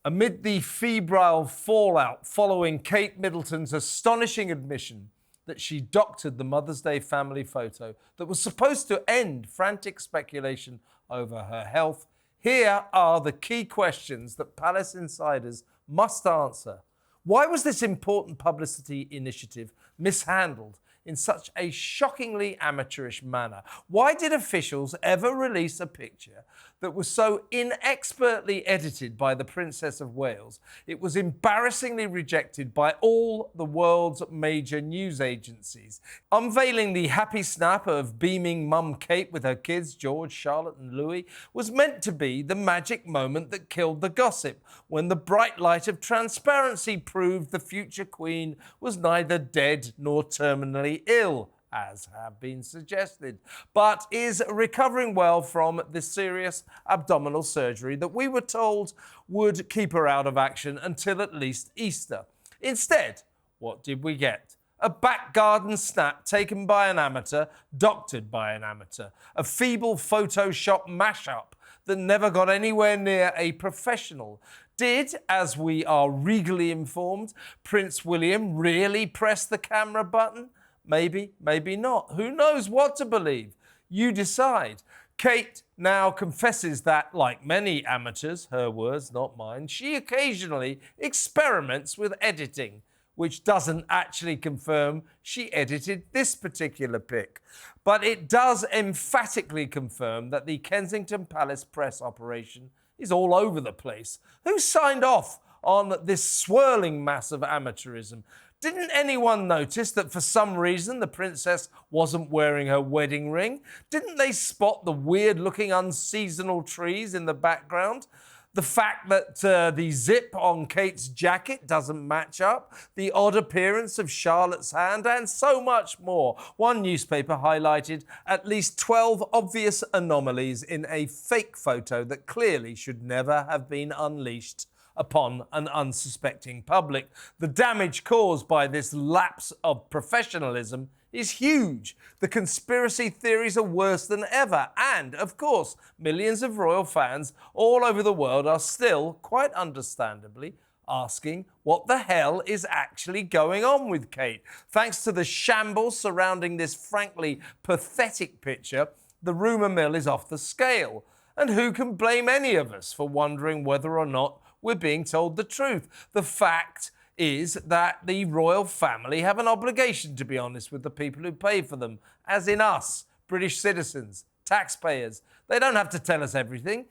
Amid the febrile fallout following Kate Middleton's astonishing admission that she doctored the Mother's Day family photo that was supposed to end frantic speculation over her health, here are the key questions that Palace insiders must answer. Why was this important publicity initiative mishandled in such a shockingly amateurish manner? Why did officials ever release a picture that was so inexpertly edited by the Princess of Wales? It was embarrassingly rejected by all the world's major news agencies. Unveiling the happy snap of beaming mum Kate with her kids, George, Charlotte and Louis, was meant to be the magic moment that killed the gossip, when the bright light of transparency proved the future Queen was neither dead nor terminally ill, as have been suggested, but is recovering well from the serious abdominal surgery that we were told would keep her out of action until at least Easter. Instead, what did we get? A back garden snap taken by an amateur, doctored by an amateur. A feeble Photoshop mashup that never got anywhere near a professional. Did, as we are regally informed, Prince William really press the camera button? Maybe, maybe not. Who knows what to believe? You decide. Kate now confesses that, like many amateurs, her words, not mine, she occasionally experiments with editing, which doesn't actually confirm she edited this particular pic. But it does emphatically confirm that the Kensington Palace press operation is all over the place. Who signed off on this swirling mass of amateurism? Didn't anyone notice that for some reason the princess wasn't wearing her wedding ring? Didn't they spot the weird-looking unseasonal trees in the background? The fact that the zip on Kate's jacket doesn't match up, the odd appearance of Charlotte's hand, and so much more. One newspaper highlighted at least 12 obvious anomalies in a fake photo that clearly should never have been unleashed upon an unsuspecting public. The damage caused by this lapse of professionalism is huge. The conspiracy theories are worse than ever. And, of course, millions of royal fans all over the world are still, quite understandably, asking what the hell is actually going on with Kate. Thanks to the shambles surrounding this frankly pathetic picture, the rumour mill is off the scale. And who can blame any of us for wondering whether or not we're being told the truth? The fact is that the royal family have an obligation to be honest with the people who pay for them, as in us, British citizens, taxpayers. They don't have to tell us everything.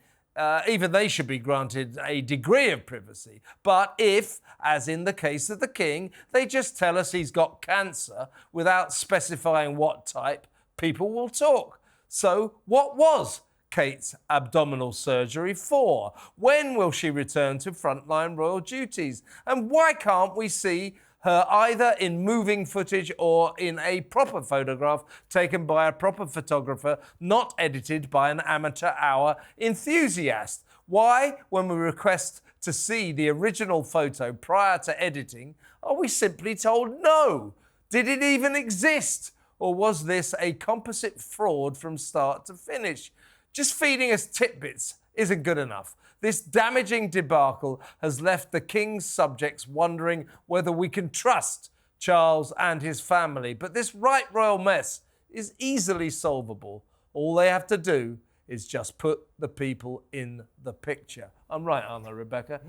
Even they should be granted a degree of privacy. But if, as in the case of the king, they just tell us he's got cancer without specifying what type, people will talk. So what was Kate's abdominal surgery for? When will she return to frontline royal duties? And why can't we see her either in moving footage or in a proper photograph taken by a proper photographer, not edited by an amateur hour enthusiast? Why, when we request to see the original photo prior to editing, are we simply told no? Did it even exist? Or was this a composite fraud from start to finish? Just feeding us tidbits isn't good enough. This damaging debacle has left the king's subjects wondering whether we can trust Charles and his family. But this right royal mess is easily solvable. All they have to do is just put the people in the picture. I'm right, aren't I, Rebecca?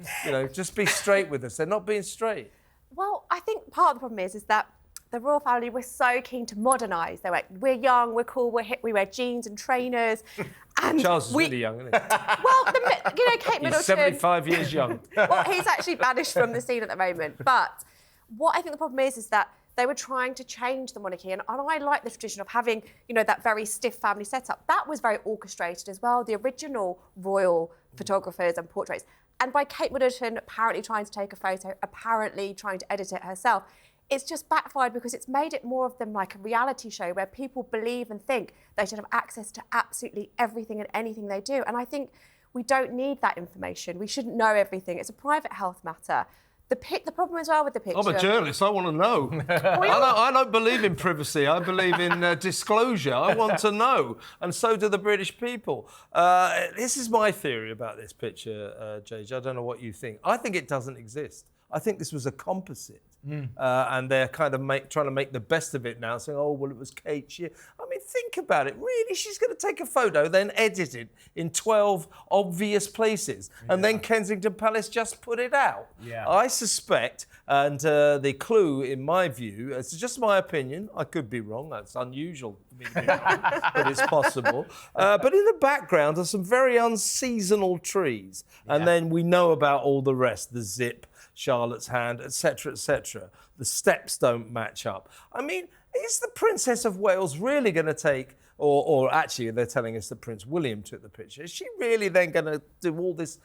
Just be straight with us. They're not being straight. Well, I think part of the problem is that the royal family were so keen to modernise. They were like, we're young, we're cool, we're hip, we wear jeans and trainers. And Charles is really young, isn't he? Well, Kate Middleton... He's 75 years young. Well, he's actually banished from the scene at the moment. But what I think the problem is that they were trying to change the monarchy. And I like the tradition of having, that very stiff family setup. That was very orchestrated as well, the original royal photographers and portraits. And by Kate Middleton apparently trying to take a photo, apparently trying to edit it herself, it's just backfired because it's made it more of them like a reality show where people believe and think they should have access to absolutely everything and anything they do. And I think we don't need that information. We shouldn't know everything. It's a private health matter. The problem as well with the picture. I'm a journalist. I want to know. I don't believe in privacy. I believe in disclosure. I want to know, and so do the British people. This is my theory about this picture, JJ. I don't know what you think. I think it doesn't exist. I think this was a composite. And they're kind of trying to make the best of it now, saying, oh, well, it was Kate. I mean, think about it. Really, she's going to take a photo, then edit it in 12 obvious places, and then Kensington Palace just put it out. Yeah. I suspect, and the clue, in my view, it's just my opinion, I could be wrong, that's unusual for me to be wrong, but it's possible. But in the background are some very unseasonal trees, and then we know about all the rest, the zip, Charlotte's hand, etc., etc. The steps don't match up. I mean, is the Princess of Wales really going to take, or actually they're telling us that Prince William took the picture, is she really then going to do all this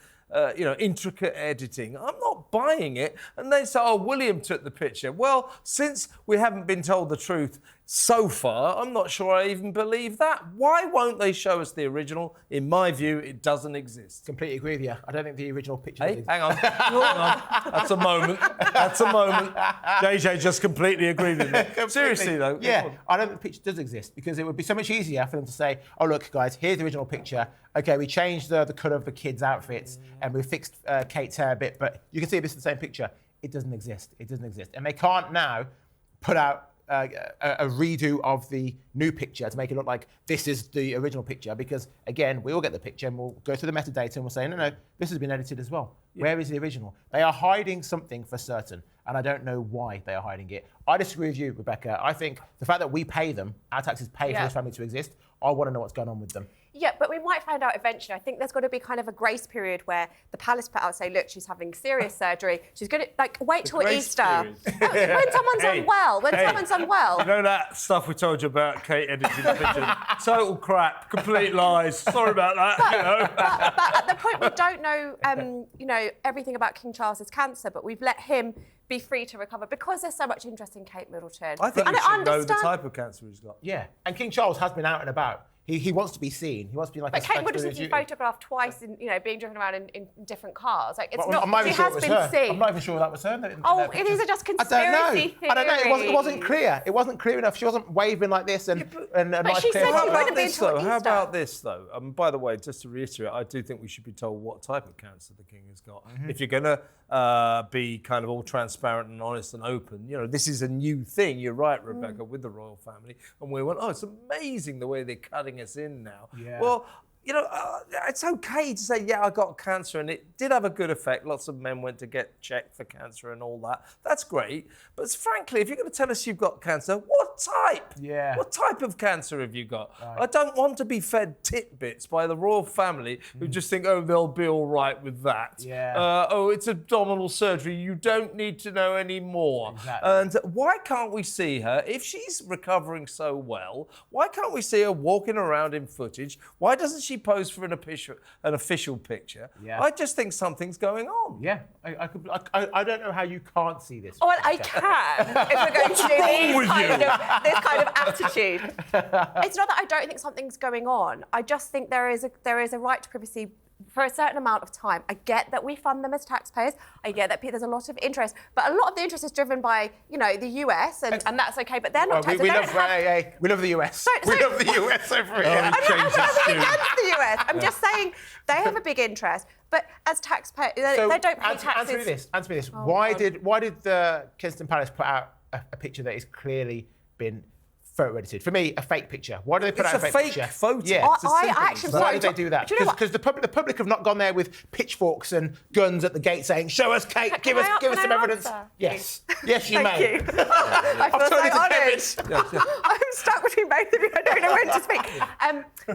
intricate editing? I'm not buying it. And they say, oh, William took the picture. Well, since we haven't been told the truth so far, I'm not sure I even believe that. Why won't they show us the original? In my view, it doesn't exist. Completely agree with you. I don't think the original picture Hey, hang on. That's a moment. That's a moment. JJ just completely agreed with me. Seriously, though. Yeah, I don't think the picture does exist because it would be so much easier for them to say, oh, look, guys, here's the original picture. OK, we changed the colour of the kids' outfits and we fixed Kate's hair a bit, but you can see this is the same picture. It doesn't exist. It doesn't exist. And they can't now put out a redo of the new picture to make it look like this is the original picture because, again, we all get the picture and we'll go through the metadata and we'll say, no, this has been edited as well. Yeah. Where is the original? They are hiding something for certain, and I don't know why they are hiding it. I disagree with you, Rebecca. I think the fact that we pay them, our taxes pay for this family to exist, I want to know what's going on with them. Yeah, but we might find out eventually. I think there's got to be kind of a grace period where the palace put out, say, look, she's having serious surgery. She's going to, wait till Easter. When someone's unwell. Someone's unwell. You know that stuff we told you about Kate editing the picture? Total crap, complete lies. Sorry about that. But at the point we don't know, everything about King Charles's cancer, but we've let him be free to recover because there's so much interest in Kate Middleton. I think we should know the type of cancer he's got. Yeah, and King Charles has been out and about. He wants to be seen. He wants to be like. But Kate Middleton's been photographed twice, being driven around in different cars. It's not. not. She has been seen. I'm not even sure that was her. These are just conspiracy theories. I don't know. It wasn't clear. It wasn't clear enough. She wasn't waving like this and nice she said clear. she wouldn't be until Easter. How about this though? By the way, just to reiterate, I do think we should be told what type of cancer the king has got. If you're going to be kind of all transparent and honest and open, this is a new thing. You're right, Rebecca, with the royal family, and we went, oh, it's amazing the way they're cutting us in now. Yeah. Well, it's okay to say, yeah, I got cancer, and it did have a good effect. Lots of men went to get checked for cancer and all that. That's great. But frankly, if you're going to tell us you've got cancer, what type? Yeah. What type of cancer have you got? Right. I don't want to be fed tidbits by the royal family who just think, oh, they'll be all right with that. Yeah. It's abdominal surgery. You don't need to know any more. Exactly. And why can't we see her, if she's recovering so well, why can't we see her walking around in footage? Why doesn't she pose for an official picture? Yeah. I just think something's going on. Yeah, I don't know how you can't see this. Oh, well, I can. If we're going to do this kind of attitude. It's not that I don't think something's going on. I just think there is a right to privacy for a certain amount of time. I get that we fund them as taxpayers. I get that there's a lot of interest, but a lot of the interest is driven by, the US, and that's okay. But they're not. We love the US. We love the US over here. I'm not against the US. I'm just saying they have a big interest, but as taxpayers, they don't pay taxes. Answer me this. Why did the Kensington Palace put out a picture that is clearly been photo edited? For me, a fake picture. Why do they put out a fake picture? It's a fake photo. Yeah. Why did they do that? Do you know Because the public have not gone there with pitchforks and guns at the gate saying, "Show us, Kate. Give us some evidence." Yes, yes, you may. I feel so honoured. I'm stuck between both of you. I don't know when to speak.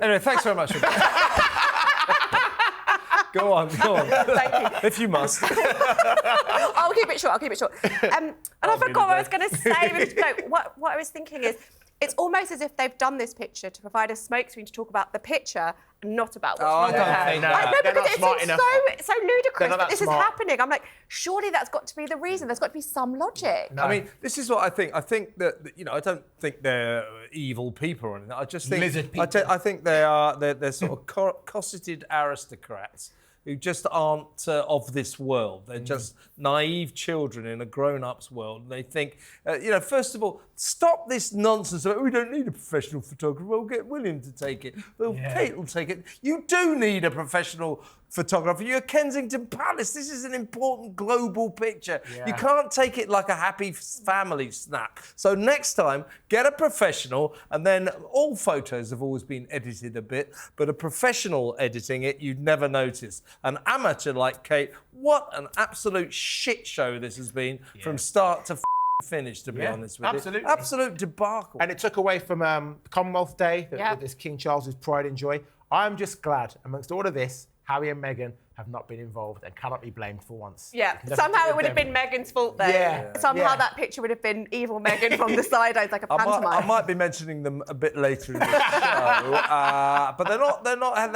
Anyway, thanks very much. Go on. Thank you. If you must. I'll keep it short. And I forgot what I was going to say. No, what I was thinking is, it's almost as if they've done this picture to provide a smokescreen to talk about the picture and not about what's wrong with her. It's so ludicrous that this is happening. I'm like, surely that's got to be the reason. There's got to be some logic. No. I mean, this is what I think. I think that, I don't think they're evil people or anything. I just think lizard people. I think they're sort of cosseted aristocrats who just aren't of this world. They're just naive children in a grown-up's world. And they think, first of all, stop this nonsense about, we don't need a professional photographer. We'll get William to take it. Well, Kate will take it. You do need a professional photographer. You're Kensington Palace. This is an important global picture. Yeah. You can't take it like a happy family snap. So next time, get a professional, and then all photos have always been edited a bit, but a professional editing it, you'd never notice. An amateur like Kate, what an absolute shit show this has been from start to finish, to be honest with absolutely. you. Absolute debacle. And it took away from Commonwealth Day, Yeah. this King Charles's pride and joy. I'm just glad, amongst all of this, Harry and Meghan have not been involved and cannot be blamed for once. Yeah, Nothing somehow to it would have them. been Meghan's fault though. Yeah. Somehow Yeah. that picture would have been evil Meghan from the sidelines, like a pantomime. I might be mentioning them a bit later in the show, but they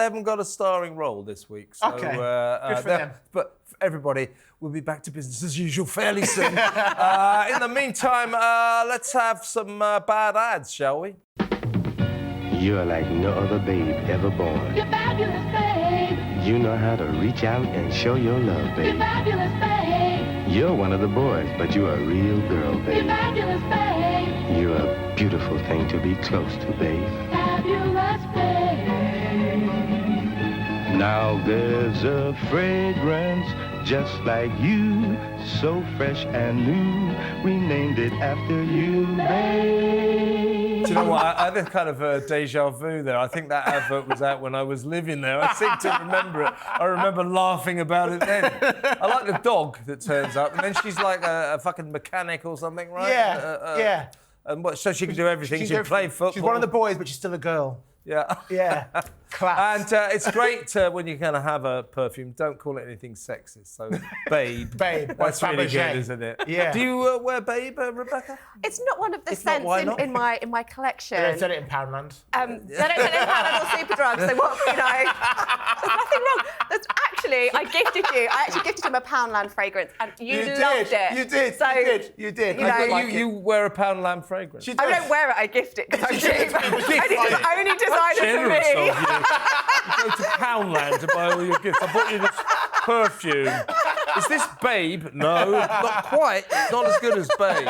haven't got a starring role this week. So, Okay. Good for them. But everybody, we'll be back to business as usual fairly soon. In the meantime, let's have some bad ads, shall we? You're like no other babe ever born. You're fabulous, babe. You know how to reach out and show your love, You're babe. fabulous, babe. You're one of the boys, but you're a real girl, You're babe. fabulous, babe. You're a beautiful thing to be close to, babe. Fabulous, babe. Now there's a fragrance just like you, so fresh and new. We named it after you, babe. Do you know what? I had a kind of a deja vu there. I think that advert was out when I was living there. I seem to remember it. I remember laughing about it then. I like the dog that turns up, and then she's like a fucking mechanic or something, right? Yeah. And what, so she can do everything. She can can play football. She's one of the boys, but she's still a girl. Yeah. Yeah. Class. And it's great when you're going to have a perfume, don't call it anything sexist. So, Babe. Babe, That's really Fabergé. good, isn't it? Yeah. Do you wear Babe, Rebecca? It's not one of the If not, scents why not? in my collection. They don't sell it in Poundland. They don't sell it in Poundland or Superdrug, so what, there's nothing wrong. I actually gifted him a Poundland fragrance, and you loved it. You did. So, You did. you know, I like You wear a Poundland fragrance. She I does. don't wear it, I gift it, because I'm cheap. Only How designer for generous me. of you. You go to Poundland to buy all your gifts. I bought you this perfume. Is this Babe? No, not quite. It's not as good as Babe.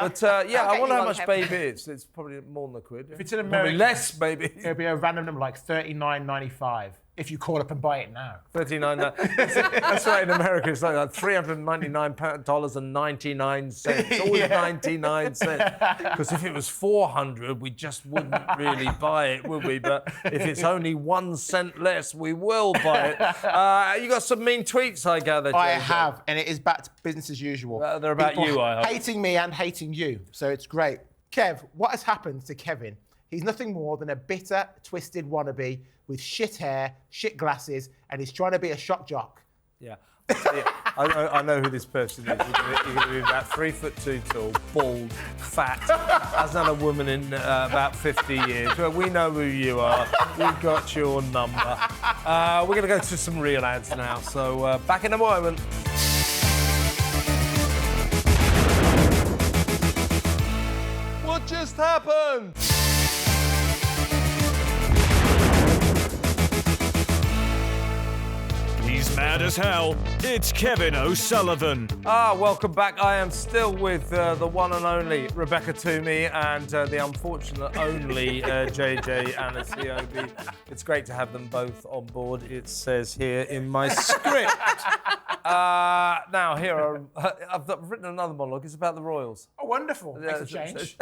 But yeah, I get wonder you how one, much Kevin. Babe is. It's probably more than a quid. If it's in Probably America- less, maybe. It'll be a random number like $39.95 if you call up and buy it now. 39. That's right. In America, it's like $399.99. It's always 99 cents. Because if it was 400, we just wouldn't really buy it, would we? But if it's only 1 cent less, we will buy it. You got some mean tweets, I gather. I JJ. have, and it is back to business as usual. They're about People you, I hope. hating me and hating you, so it's great. Kev, what has happened to Kevin? He's nothing more than a bitter, twisted wannabe with shit hair, shit glasses, and he's trying to be a shock jock. Yeah. I know who this person is. You're going to be about 3'2" tall, bald, fat, hasn't had a woman in about 50 years. Well, we know who you are. We've got your number. We're going to go to some real ads now. So back in a moment. What just happened? He's mad as hell. It's Kevin O'Sullivan. Welcome back. I am still with the one and only Rebecca Twomey and the unfortunate only JJ Anisiobi. It's great to have them both on board. It says here in my script. Now, here I've written another monologue. It's about the Royals. Oh, wonderful. Makes a Yeah, change.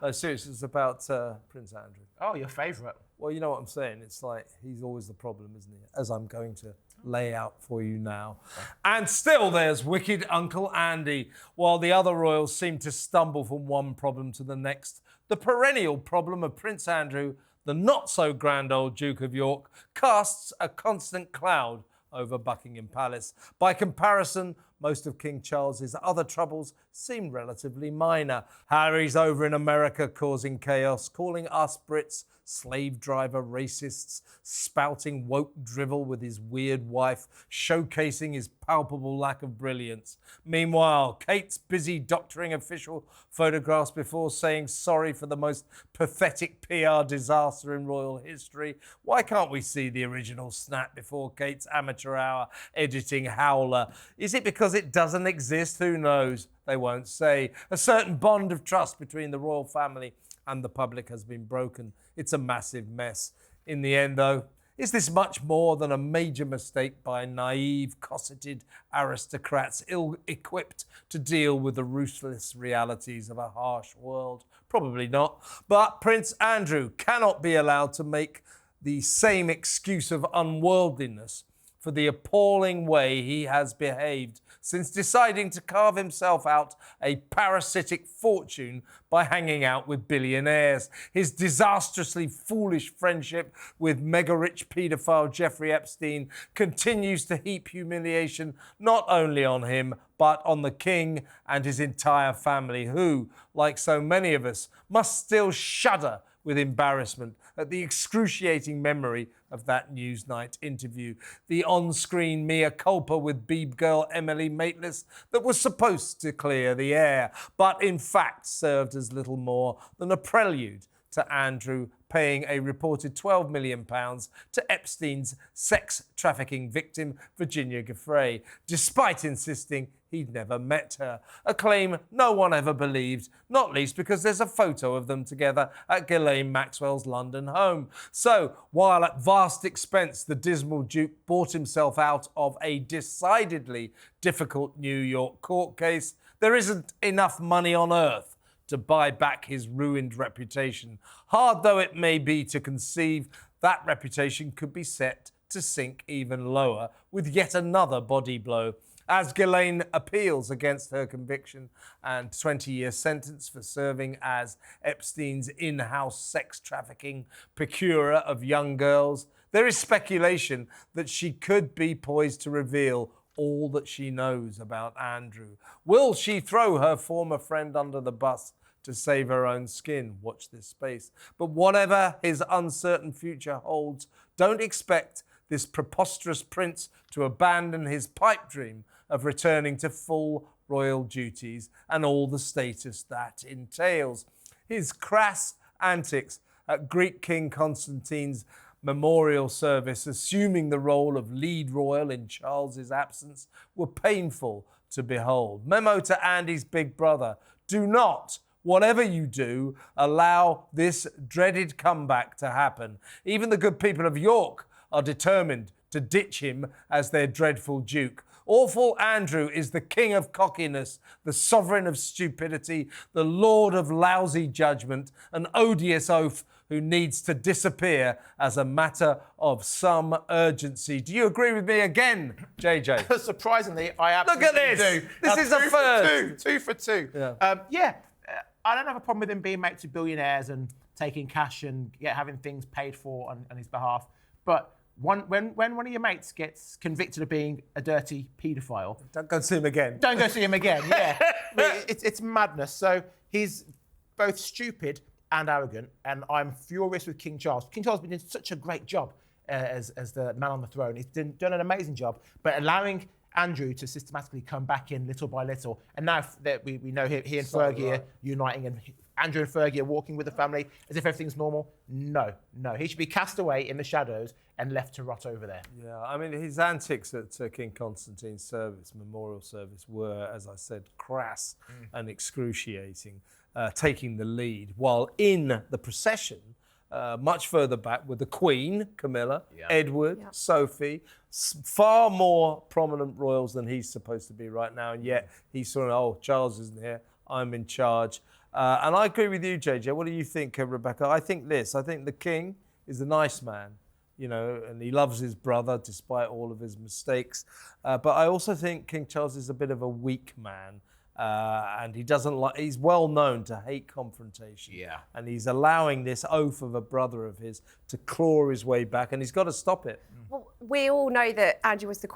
No, seriously, it's about Prince Andrew. Oh, your favourite. Well, you know what I'm saying? It's like he's always the problem, isn't he? As I'm going to lay out for you now. And still there's wicked Uncle Andy, while the other royals seem to stumble from one problem to the next. The perennial problem of Prince Andrew, the not-so-grand old Duke of York, casts a constant cloud over Buckingham Palace. By comparison, most of King Charles's other troubles seem relatively minor. Harry's over in America causing chaos, calling us Brits slave driver racists, spouting woke drivel with his weird wife, showcasing his palpable lack of brilliance. Meanwhile, Kate's busy doctoring official photographs before saying sorry for the most pathetic PR disaster in royal history. Why can't we see the original snap before Kate's amateur hour editing howler? Is it because it doesn't exist? Who knows? They won't say. A certain bond of trust between the royal family and the public has been broken. It's a massive mess. In the end, though, is this much more than a major mistake by naive, cosseted aristocrats ill-equipped to deal with the ruthless realities of a harsh world? Probably not. But Prince Andrew cannot be allowed to make the same excuse of unworldliness for the appalling way he has behaved since deciding to carve himself out a parasitic fortune by hanging out with billionaires. His disastrously foolish friendship with mega-rich paedophile Jeffrey Epstein continues to heap humiliation not only on him, but on the king and his entire family, who, like so many of us, must still shudder with embarrassment at the excruciating memory of that Newsnight interview, the on-screen mea culpa with Beeb girl Emily Maitlis that was supposed to clear the air, but in fact served as little more than a prelude to Andrew paying a reported £12 million to Epstein's sex trafficking victim, Virginia Giuffre, despite insisting he'd never met her. A claim no one ever believed, not least because there's a photo of them together at Ghislaine Maxwell's London home. So, while at vast expense the dismal Duke bought himself out of a decidedly difficult New York court case, there isn't enough money on earth to buy back his ruined reputation. Hard though it may be to conceive, that reputation could be set to sink even lower with yet another body blow. As Ghislaine appeals against her conviction and 20-year sentence for serving as Epstein's in-house sex trafficking procurer of young girls, there is speculation that she could be poised to reveal all that she knows about Andrew. Will she throw her former friend under the bus to save her own skin? Watch this space. But whatever his uncertain future holds, don't expect this preposterous prince to abandon his pipe dream of returning to full royal duties and all the status that entails. His crass antics at Greek King Constantine's memorial service, assuming the role of lead royal in Charles's absence, were painful to behold. Memo to Andy's big brother: do not, whatever you do, allow this dreaded comeback to happen. Even the good people of York are determined to ditch him as their dreadful duke. Awful Andrew is the king of cockiness, the sovereign of stupidity, the lord of lousy judgment, an odious oaf who needs to disappear as a matter of some urgency. Do you agree with me again, JJ? Surprisingly, I absolutely Look at this. do. This is a first. Two for two. Yeah. I don't have a problem with him being mates with billionaires and taking cash and having things paid for on his behalf. But when one of your mates gets convicted of being a dirty paedophile, Don't go see him again. don't go see him again. Yeah, it's madness. So he's both stupid and arrogant, and I'm furious with King Charles. King Charles has been doing such a great job as the man on the throne. He's done an amazing job, but allowing Andrew to systematically come back in little by little, and now that we know he and Fergie are uniting, and Andrew and Fergie are walking with the family as if everything's normal. No, he should be cast away in the shadows and left to rot over there. Yeah, I mean, his antics at King Constantine's service, memorial service, were, as I said, crass and excruciating, taking the lead, while in the procession, much further back, were the Queen, Camilla, Edward, Sophie, far more prominent royals than he's supposed to be right now, and yet he's sort of, oh, Charles isn't here, I'm in charge. And I agree with you, JJ. What do you think, Rebecca? I think the king is a nice man, you know, and he loves his brother despite all of his mistakes. But I also think King Charles is a bit of a weak man. And he doesn't like. He's well known to hate confrontation. Yeah. And he's allowing this oaf of a brother of his to claw his way back, and he's got to stop it. Well, we all know that Andrew was the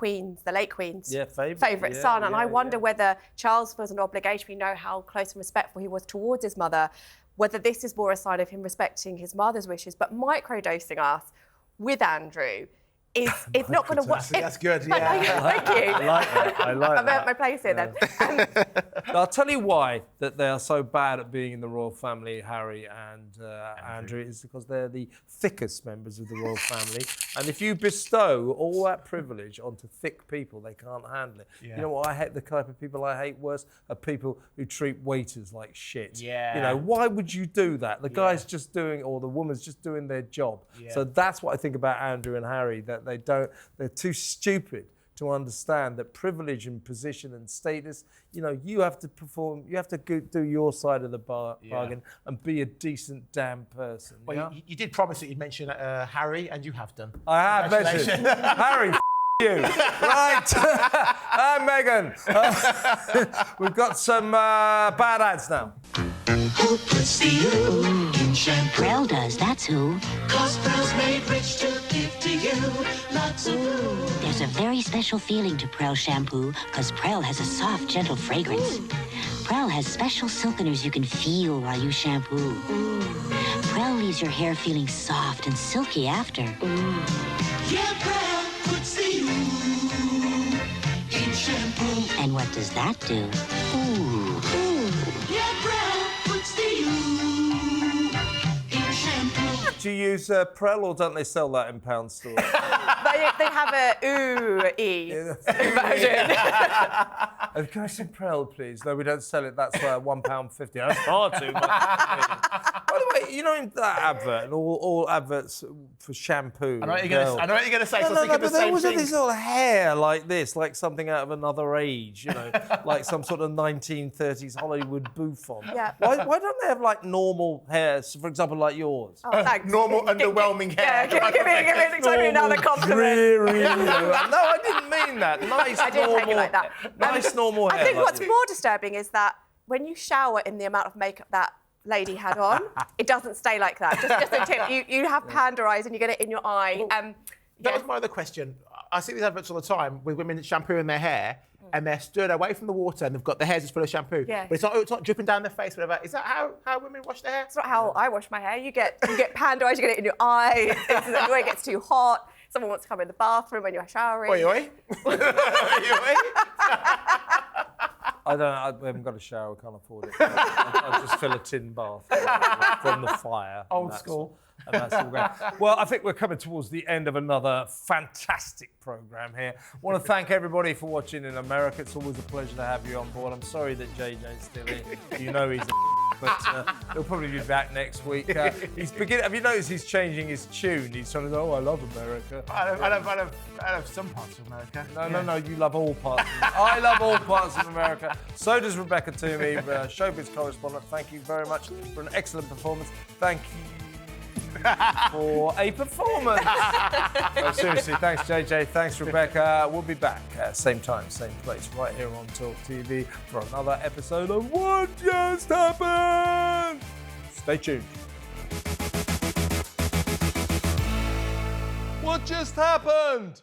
late Queen's favourite son, and I wonder whether Charles feels an obligation. We know how close and respectful he was towards his mother, whether this is more a sign of him respecting his mother's wishes. But microdosing us with Andrew is it's not going to work. That's good, Thank you. I like that. I like I've that. earned my place here then. I'll tell you why that they are so bad at being in the royal family, Harry and Andrew, is because they're the thickest members of the royal family. And if you bestow all that privilege onto thick people, they can't handle it. Yeah. You know what I hate? The type of people I hate worse are people who treat waiters like shit. Yeah. You know, why would you do that? The guy's just doing, or the woman's just doing their job. Yeah. So that's what I think about Andrew and Harry, that they're too stupid to understand that privilege and position and status, you know, you have to perform, you have to do your side of the bargain and be a decent damn person. Well, you did promise that you'd mention Harry, and you have done. I have mentioned Harry, you. Right. Meghan. We've got some bad ads now. Who puts the U in shampoo? Prel does, that's who. Cause Prel's made rich to give to you. Lots of ooh. There's a very special feeling to Prel shampoo, because Prel has a soft, gentle fragrance. Prel has special silkeners you can feel while you shampoo. Prel leaves your hair feeling soft and silky after. Yeah, Prel puts the U in shampoo. And what does that do? Ooh. Yeah, Prel puts the U in shampoo. Do you use Prel, or don't they sell that in pound stores? They have a ooh-e version. Can I some Prel, please? No, we don't sell it. That's £1.50. That's far too much. By the way, you know in that advert, and all adverts for shampoo. I know what you're going to say. No, So I think of the but there same was thing. this little hair like this, like something out of another age, you know, like some sort of 1930s Hollywood bouffant. Yeah. Why don't they have like normal hair, so for example, like yours? Oh, thanks. Normal, underwhelming hair. Yeah, give me another compliment. Dreary, you know. No, I didn't mean that. Nice, I didn't normal, take it like that. nice, normal hair. I think like what's you. more disturbing is that when you shower in the amount of makeup that lady had on, it doesn't stay like that. Just a tip. You have panda eyes and you get it in your eye. That was my other question. I see these adverts all the time with women shampooing their hair, and they're stood away from the water and they've got their hairs just full of shampoo. Yeah. But it's not dripping down their face, whatever. Is that how women wash their hair? It's not how I wash my hair. You get panda eyes, you get it in your eye. When it gets too hot, someone wants to come in the bathroom when you're showering. Oi, oi. Oi, oi. I haven't got a shower, can't afford it. I'll just fill a tin bath from the fire. Old school. And that's all great. Well, I think we're coming towards the end of another fantastic programme here. I want to thank everybody for watching in America. It's always a pleasure to have you on board. I'm sorry that JJ's still in. You know he's a but he'll probably be back next week. Have you noticed he's changing his tune? He's trying to go, oh, I love America. I love some parts of America. No, you love all parts. I love all parts of America. So does Rebecca Twomey, showbiz correspondent. Thank you very much for an excellent performance. Thank you for a performance. No, seriously, thanks JJ, thanks Rebecca. We'll be back same time, same place, right here on talkTV for another episode of What Just Happened. Stay tuned. What just happened?